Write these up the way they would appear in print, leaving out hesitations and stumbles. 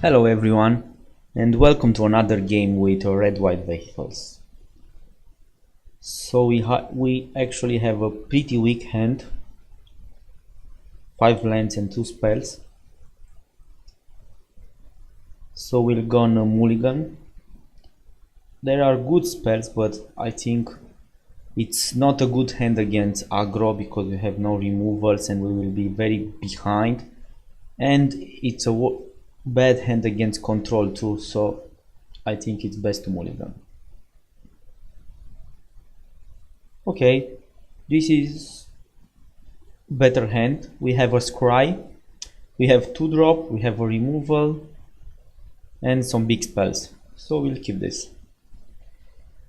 Hello everyone, and welcome to another game with red-white vehicles. So we actually have a pretty weak hand, 5 lands and 2 spells. So we'll go on a mulligan. There are good spells, but I think it's not a good hand against aggro because we have no removals and we will be very behind. And it's a bad hand against control too, so I think it's best to mulligan. Okay, this is better hand. We have a scry, we have 2-drop, we have a removal and some big spells, so we'll keep this.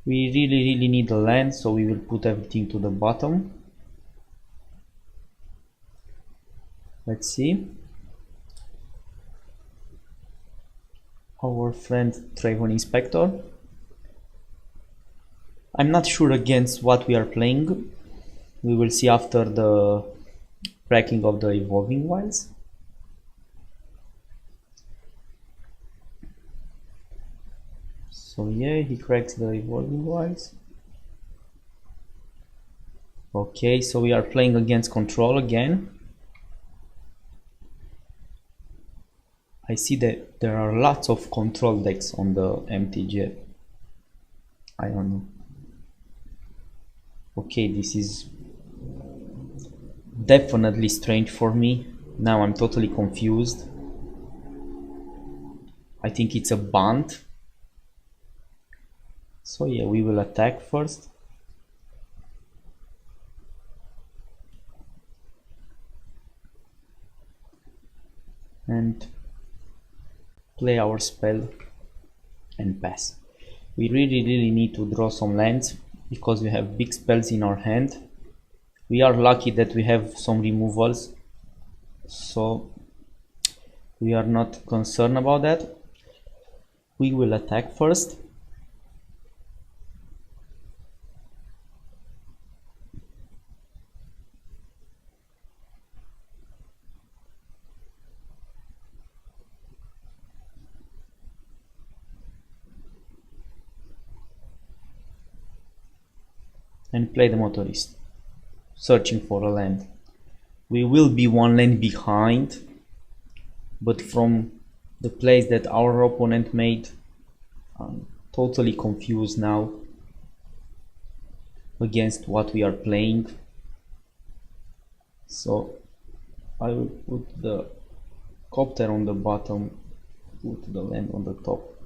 We really need a land, so we will put everything to the bottom. Let's see. Our friend Traven Inspector. I'm not sure against what we are playing. We will see after the cracking of the Evolving Wilds. So yeah, he cracks the Evolving Wilds. Okay, so we are playing against control again. I see that there are lots of control decks on the MTG. I don't know. Okay, this is definitely strange for me. Now I'm totally confused. I think it's a bunt. So yeah, we will attack first. And play our spell and pass. We really need to draw some lands because we have big spells in our hand. We are lucky that we have some removals, so we are not concerned about that. We will attack first. And play the motorist, searching for a land. We will be 1 land behind, but from the plays that our opponent made, I'm totally confused now against what we are playing. So I will put the copter on the bottom, put the land on the top.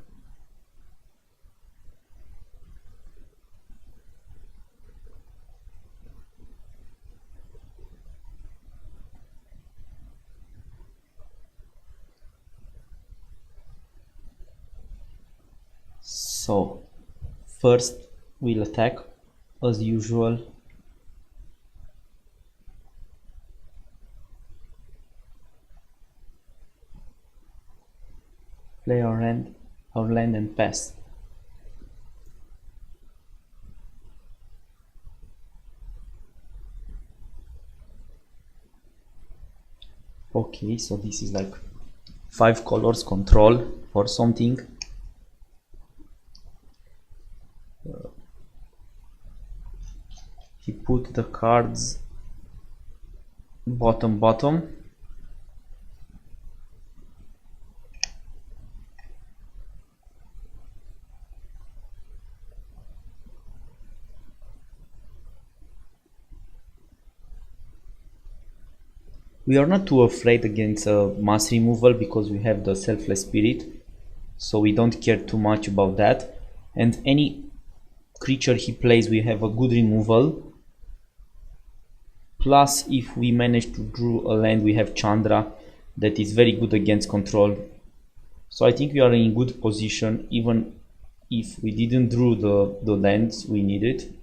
So first we'll attack as usual. Play our land and pass. Okay, so this is like 5 colors control or something. He put the cards bottom. We are not too afraid against mass removal because we have the Selfless Spirit, so we don't care too much about that. And any creature he plays, we have a good removal. Plus, if we manage to draw a land, we have Chandra that is very good against control. So I think we are in good position, even if we didn't draw the lands we needed.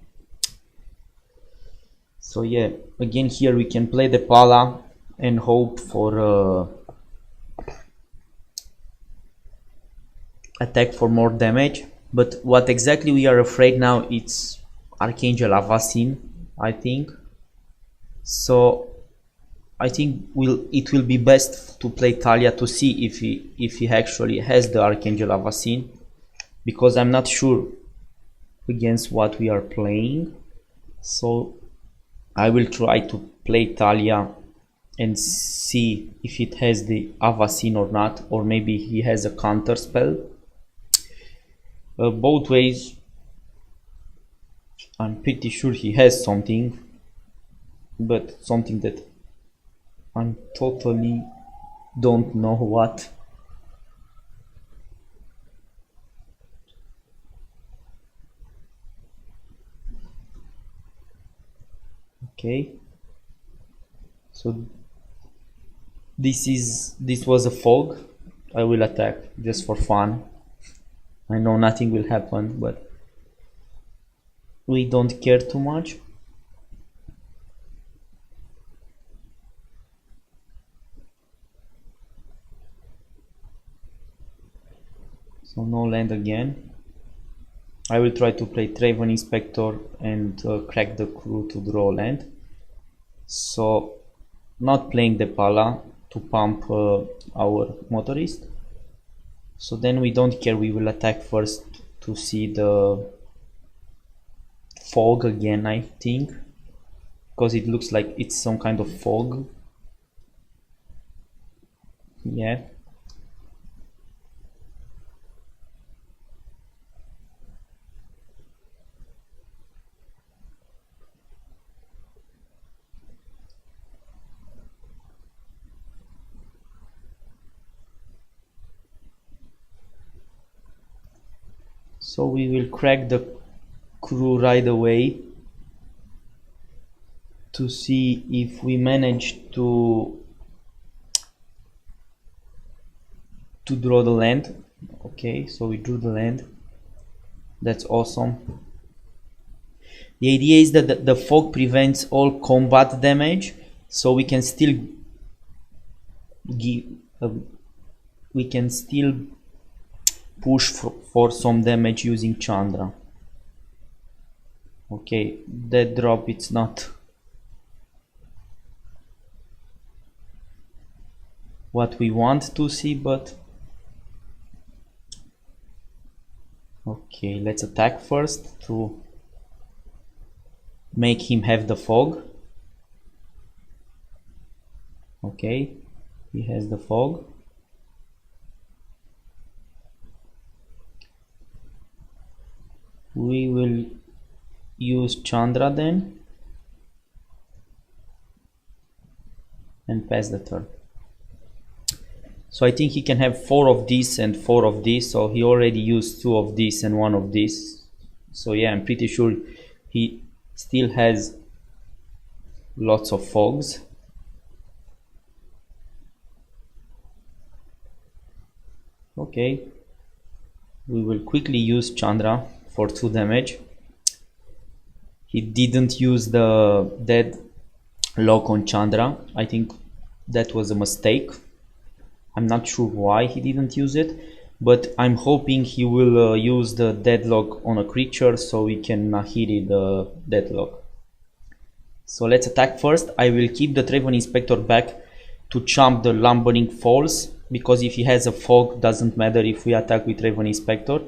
So yeah, again here we can play the Pala and hope for attack for more damage. But what exactly we are afraid now, it's Archangel Avacyn, I think. So I think it will be best to play Talia to see if he actually has the Archangel Avacyn, because I'm not sure against what we are playing. So I will try to play Talia and see if it has the Avacyn or not, or maybe he has a counter spell. Both ways, I'm pretty sure he has something, but something that I totally don't know what. Okay, so this was a fog. I will attack just for fun. I know nothing will happen, but we don't care too much. So no land again. I will try to play Traven Inspector and crack the crew to draw land. So not playing the Pala to pump our motorist. So then we don't care, we will attack first to see the fog again, I think, because it looks like it's some kind of fog. Yeah. So we will crack the crew right away to see if we manage to draw the land. Okay, so we drew the land. That's awesome. The idea is that the fog prevents all combat damage, so we can still give we can still push for some damage using Chandra. Okay, that drop, it's not what we want to see, but okay, let's attack first to make him have the fog. Okay, he has the fog. We will use Chandra then and pass the turn. So I think he can have 4 of this and 4 of this, so he already used 2 of this and 1 of this. So yeah, I'm pretty sure he still has lots of fogs. Okay, we will quickly use Chandra for 2 damage. He didn't use the dead lock on Chandra. I think that was a mistake. I'm not sure why he didn't use it, but I'm hoping he will use the deadlock on a creature so we can Nahiri the deadlock. So let's attack first. I will keep the Traven Inspector back to chump the Lumbering Falls, because if he has a fog, doesn't matter if we attack with Traven Inspector.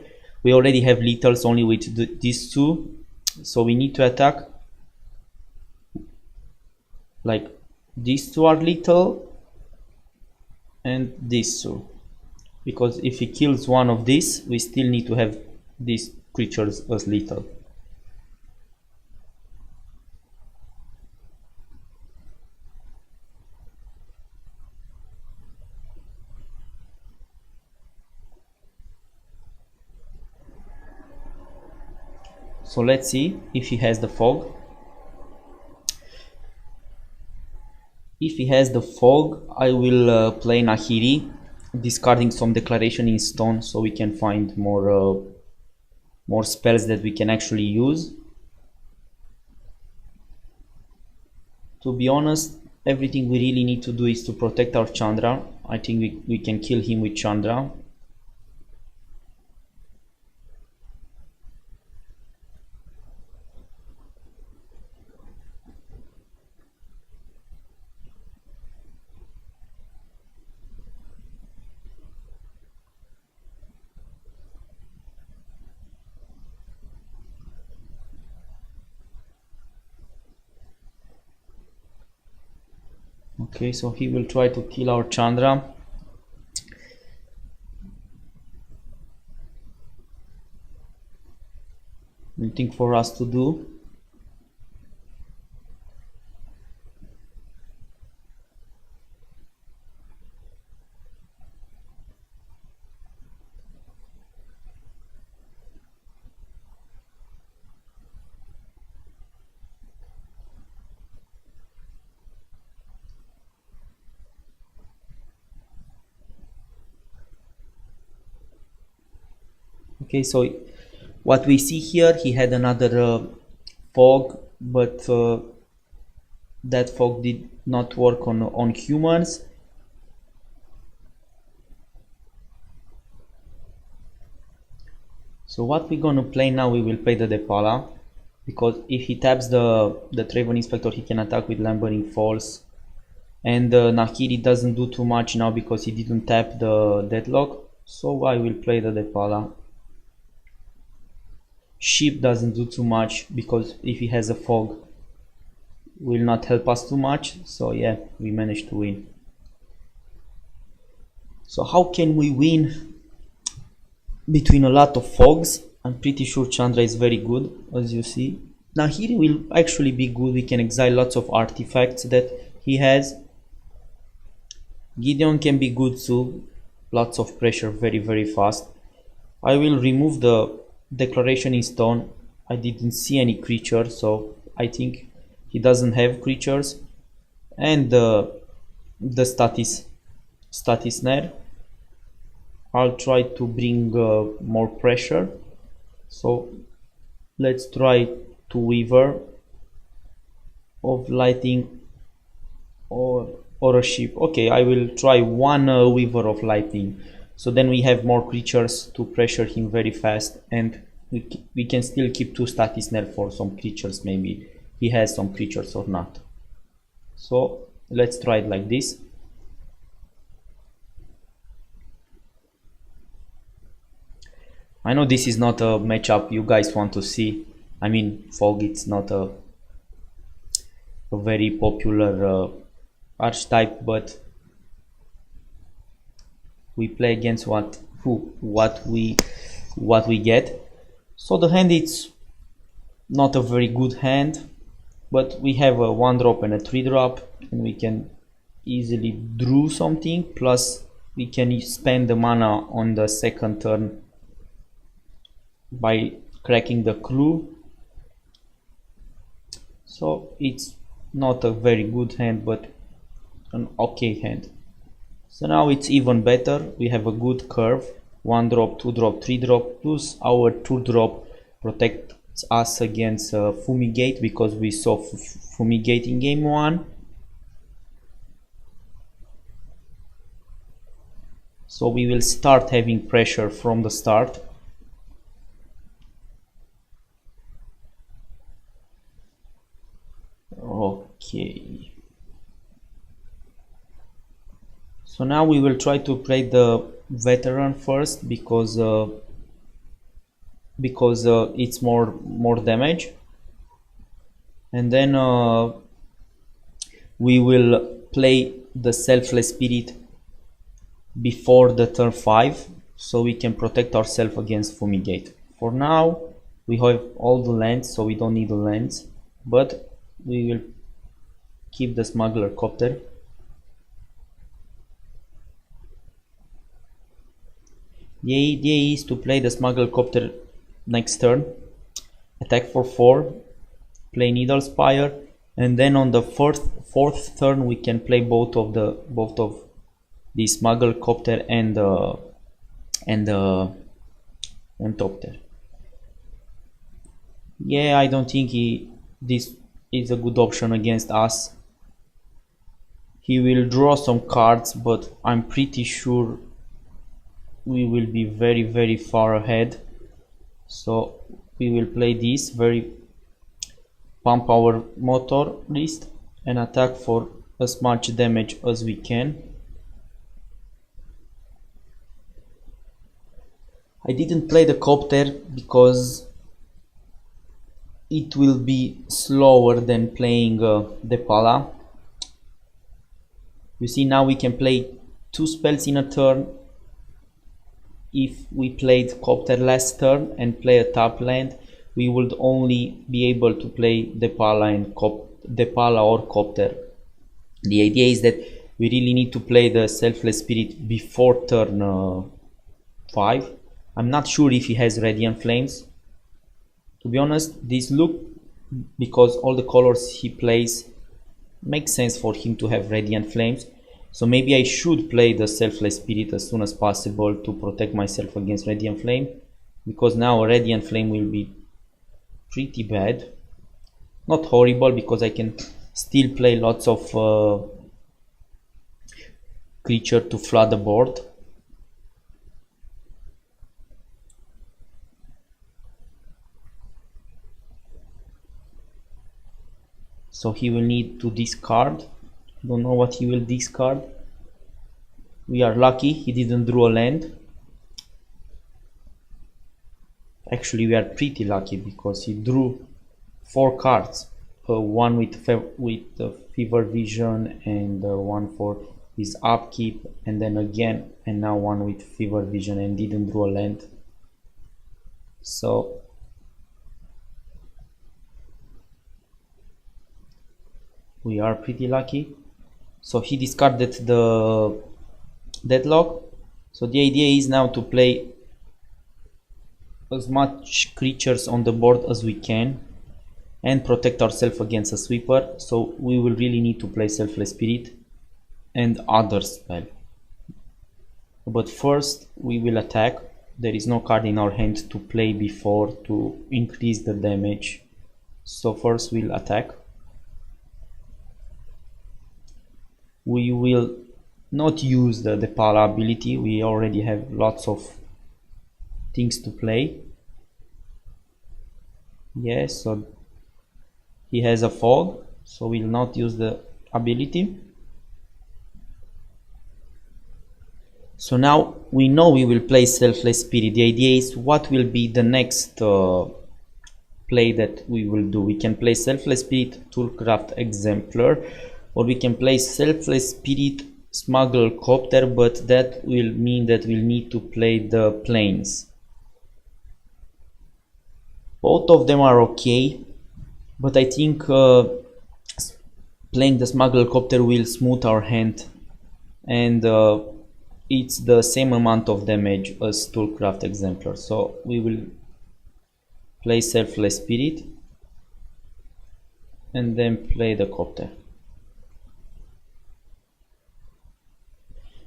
We already have lethals only with these two, so we need to attack. Like, these two are lethal and these two, because if he kills one of these, we still need to have these creatures as lethal. So let's see if he has the fog. If he has the fog, I will play Nahiri, discarding some declaration in stone so we can find more spells that we can actually use. To be honest, everything we really need to do is to protect our Chandra. I think we can kill him with Chandra. Okay, so he will try to kill our Chandra. Nothing for us to do. Okay, so what we see here, he had another fog, but that fog did not work on humans. So what we're gonna play now, we will play the Depala, because if he taps the Traven Inspector, he can attack with Lumbering Falls. And Nahiri doesn't do too much now because he didn't tap the Deadlock, so I will play the Depala. Sheep doesn't do too much because if he has a fog, will not help us too much. So yeah, we managed to win. So how can we win between a lot of fogs? I'm pretty sure Chandra is very good, as you see. Now here will actually be good. We can exile lots of artifacts that he has. Gideon can be good too. Lots of pressure very fast. I will remove the Declaration in Stone. I didn't see any creature, so I think he doesn't have creatures. And the status snare. I'll try to bring more pressure. So let's try to Weaver of Lightning or a ship. Okay, I will try one Weaver of Lightning. So then we have more creatures to pressure him very fast, and we can still keep 2 status snare for some creatures. Maybe he has some creatures or not. So let's try it like this. I know this is not a matchup you guys want to see. I mean, Fog, it's not a very popular archetype, but we play against what we get. So the hand, it's not a very good hand, but we have a 1-drop and a 3-drop, and we can easily draw something. Plus we can spend the mana on the second turn by cracking the clue. So it's not a very good hand, but an okay hand. So now it's even better. We have a good curve. 1-drop, 2-drop, 3-drop, plus our 2-drop protects us against Fumigate, because we saw Fumigate in game 1. So we will start having pressure from the start. Okay. So now we will try to play the Veteran first, because it's more damage, and then we will play the Selfless Spirit before the turn 5, so we can protect ourselves against Fumigate. For now we have all the lands, so we don't need the lands, but we will keep the Smuggler Copter. The idea is to play the Smuggler Copter next turn, attack for 4, play Needle Spire, and then on the fourth turn we can play both of the Smuggler Copter and Topter. Yeah, I don't think this is a good option against us. He will draw some cards, but I'm pretty sure we will be very far ahead. So we will play this, pump our Motorist and attack for as much damage as we can. I didn't play the Copter because it will be slower than playing Depala. You see, now we can play 2 spells in a turn. If we played Copter last turn and play a tap land, we would only be able to play Depala or Copter. The idea is that we really need to play the Selfless Spirit before turn 5. I'm not sure if he has Radiant Flames. To be honest, this look, because all the colors he plays, makes sense for him to have Radiant Flames. So maybe I should play the Selfless Spirit as soon as possible to protect myself against Radiant Flame, because now Radiant Flame will be pretty bad. Not horrible, because I can still play lots of creature to flood the board. So he will need to discard. Don't know what he will discard. We are lucky he didn't draw a land. Actually, we are pretty lucky because he drew 4 cards. One with Fever Vision, and one for his upkeep, and then again, and now one with Fever Vision, and didn't draw a land. So we are pretty lucky. So he discarded the Deadlock. So the idea is now to play as much creatures on the board as we can and protect ourselves against a sweeper. So we will really need to play Selfless Spirit and other spell. But first we will attack. There is no card in our hand to play before to increase the damage. So first we'll attack. We will not use the Depala ability. We already have lots of things to play. Yes, so he has a fog, so we'll not use the ability. So now we know we will play Selfless Spirit. The idea is what will be the next play that we will do. We can play Selfless Spirit, Toolcraft Exemplar, or we can play Selfless Spirit, Smuggle Copter, but that will mean that we'll need to play the planes. Both of them are okay, but I think playing the Smuggle Copter will smooth our hand, and it's the same amount of damage as Toolcraft Exemplar. So we will play Selfless Spirit and then play the Copter.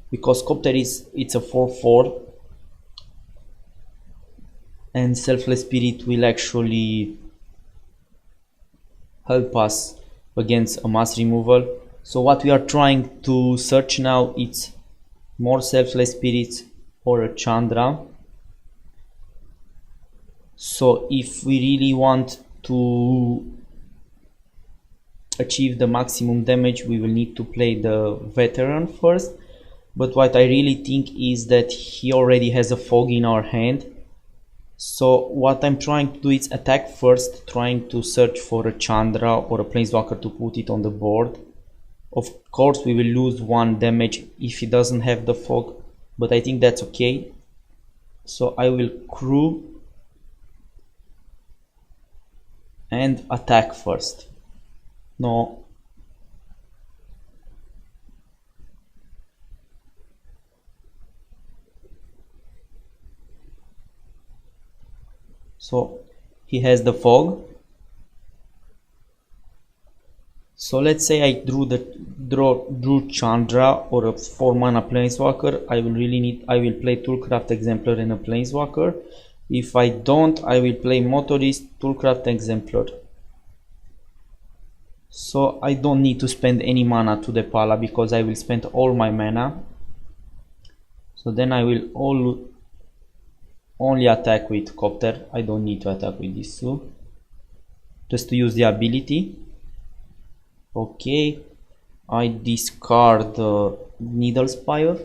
Because Copter it's a 4/4, and Selfless Spirit will actually help us against a mass removal. So what we are trying to search now is more Selfless Spirits or a Chandra. So if we really want to achieve the maximum damage, we will need to play the Veteran first. But what I really think is that he already has a fog in our hand. So what I'm trying to do is attack first, trying to search for a Chandra or a Planeswalker to put it on the board. Of course we will lose 1 damage if he doesn't have the fog, but I think that's okay. So I will crew and attack first. No. So he has the fog. So let's say I drew Chandra or a 4-mana Planeswalker. I will play Toolcraft Exemplar and a Planeswalker. If I don't, I will play Motorist, Toolcraft Exemplar. So I don't need to spend any mana to Depala because I will spend all my mana. So then I will only attack with Copter. I don't need to attack with these two. Just to use the ability. Okay, I discard Needle Spire.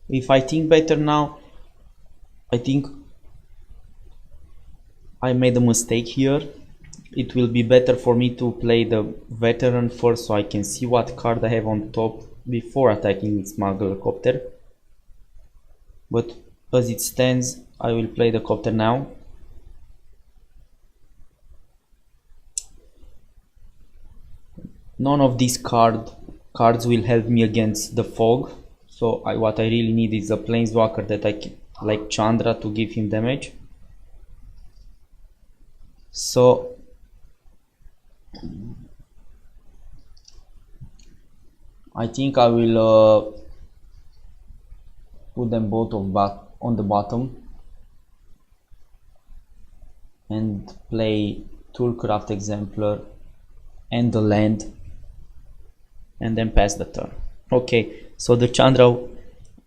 If I think better now, I think I made a mistake here. it will be better for me to play the veteran first so I can see what card I have on top before attacking with smuggler copter. But as it stands, I will play the copter now. None of these cards will help me against the fog, so what I really need is a planeswalker that I can, like Chandra, to give him damage. So I think I will put them both on the bottom and play Toolcraft Exemplar and the land, and then pass the turn. Okay, so the Chandra,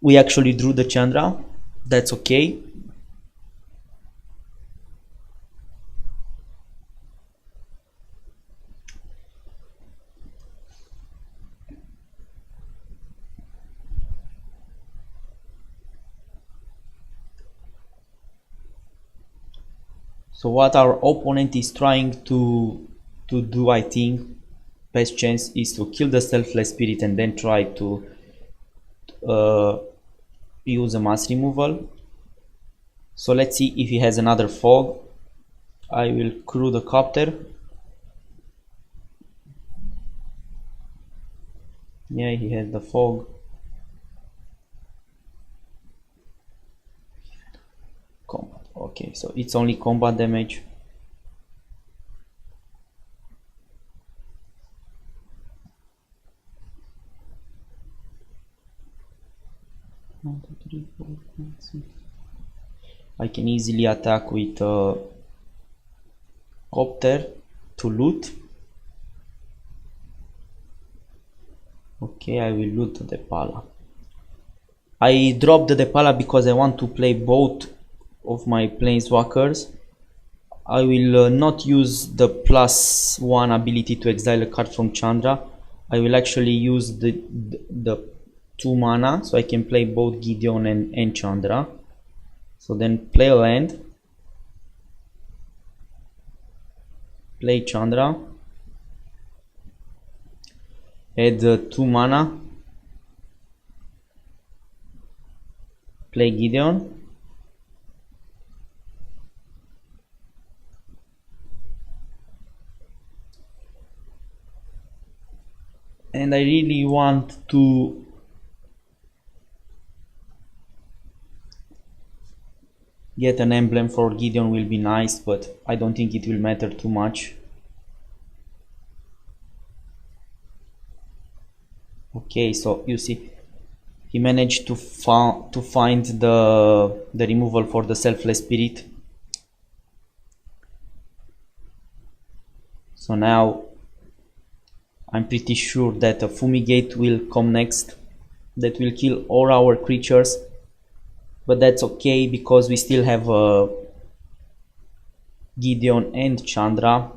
we actually drew the Chandra, that's okay. So what our opponent is trying to do, I think, best chance is to kill the Selfless Spirit and then try to use a mass removal. So let's see if he has another fog. I will crew the copter. Yeah, he has the fog. Combat. Okay, so it's only combat damage. I can easily attack with copter to loot. Okay, I will loot the Depala. I dropped the Depala because I want to play both of my planeswalkers. I will not use the +1 ability to exile a card from Chandra. I will actually use the 2 mana, so I can play both Gideon and Chandra. So then play a land, play Chandra, add 2 mana, play Gideon, and I really want to get an emblem for Gideon, will be nice, but I don't think it will matter too much. Okay, so you see, he managed to find the removal for the Selfless Spirit. So now I'm pretty sure that a Fumigate will come next, that will kill all our creatures, but that's okay because we still have Gideon and Chandra.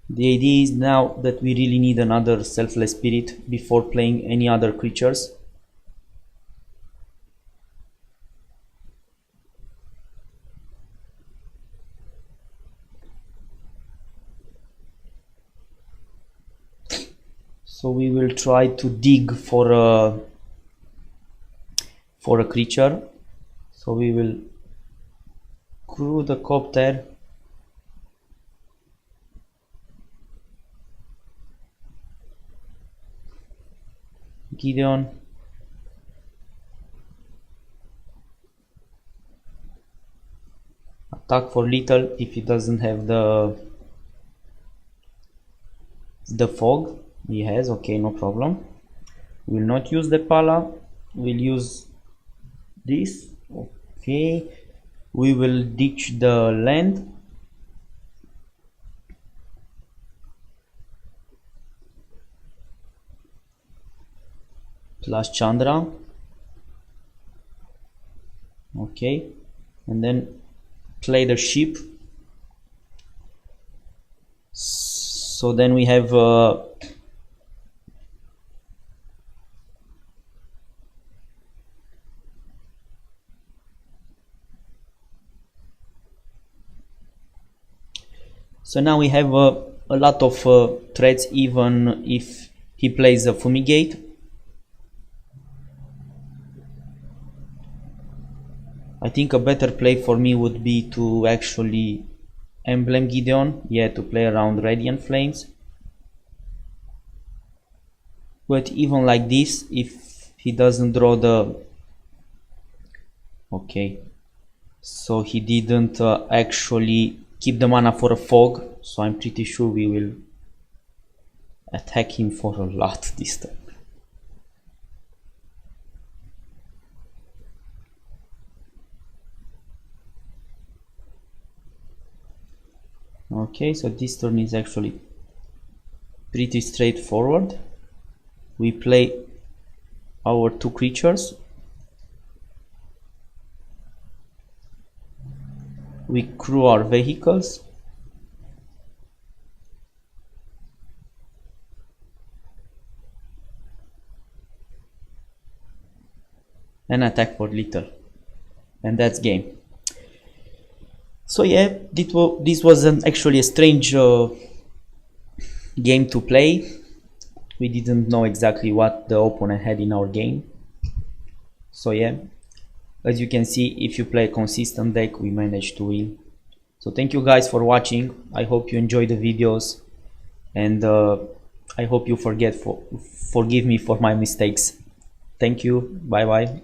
The idea is now that we really need another Selfless Spirit before playing any other creatures. So we will try to dig for a creature. So we will crew the copter, Gideon, attack for little if he doesn't have the fog. He has, okay, no problem. Will not use the Pala, we'll use this. Okay, we will ditch the land, plus Chandra. Okay, and then play the ship. So then we have So now we have a lot of threats, even if he plays a Fumigate. I think a better play for me would be to actually Emblem Gideon, yeah, to play around Radiant Flames. But even like this, if he doesn't draw the... Okay, so he didn't actually keep the mana for a fog, so I'm pretty sure we will attack him for a lot this time. Okay, so this turn is actually pretty straightforward. We play our 2 creatures. We crew our vehicles. And attack for little. And that's game. So yeah, this was actually a strange game to play. We didn't know exactly what the opponent had in our game. So yeah, as you can see, if you play a consistent deck, we managed to win. So thank you guys for watching. I hope you enjoy the videos, and I hope you forgive me for my mistakes. Thank you. Bye bye.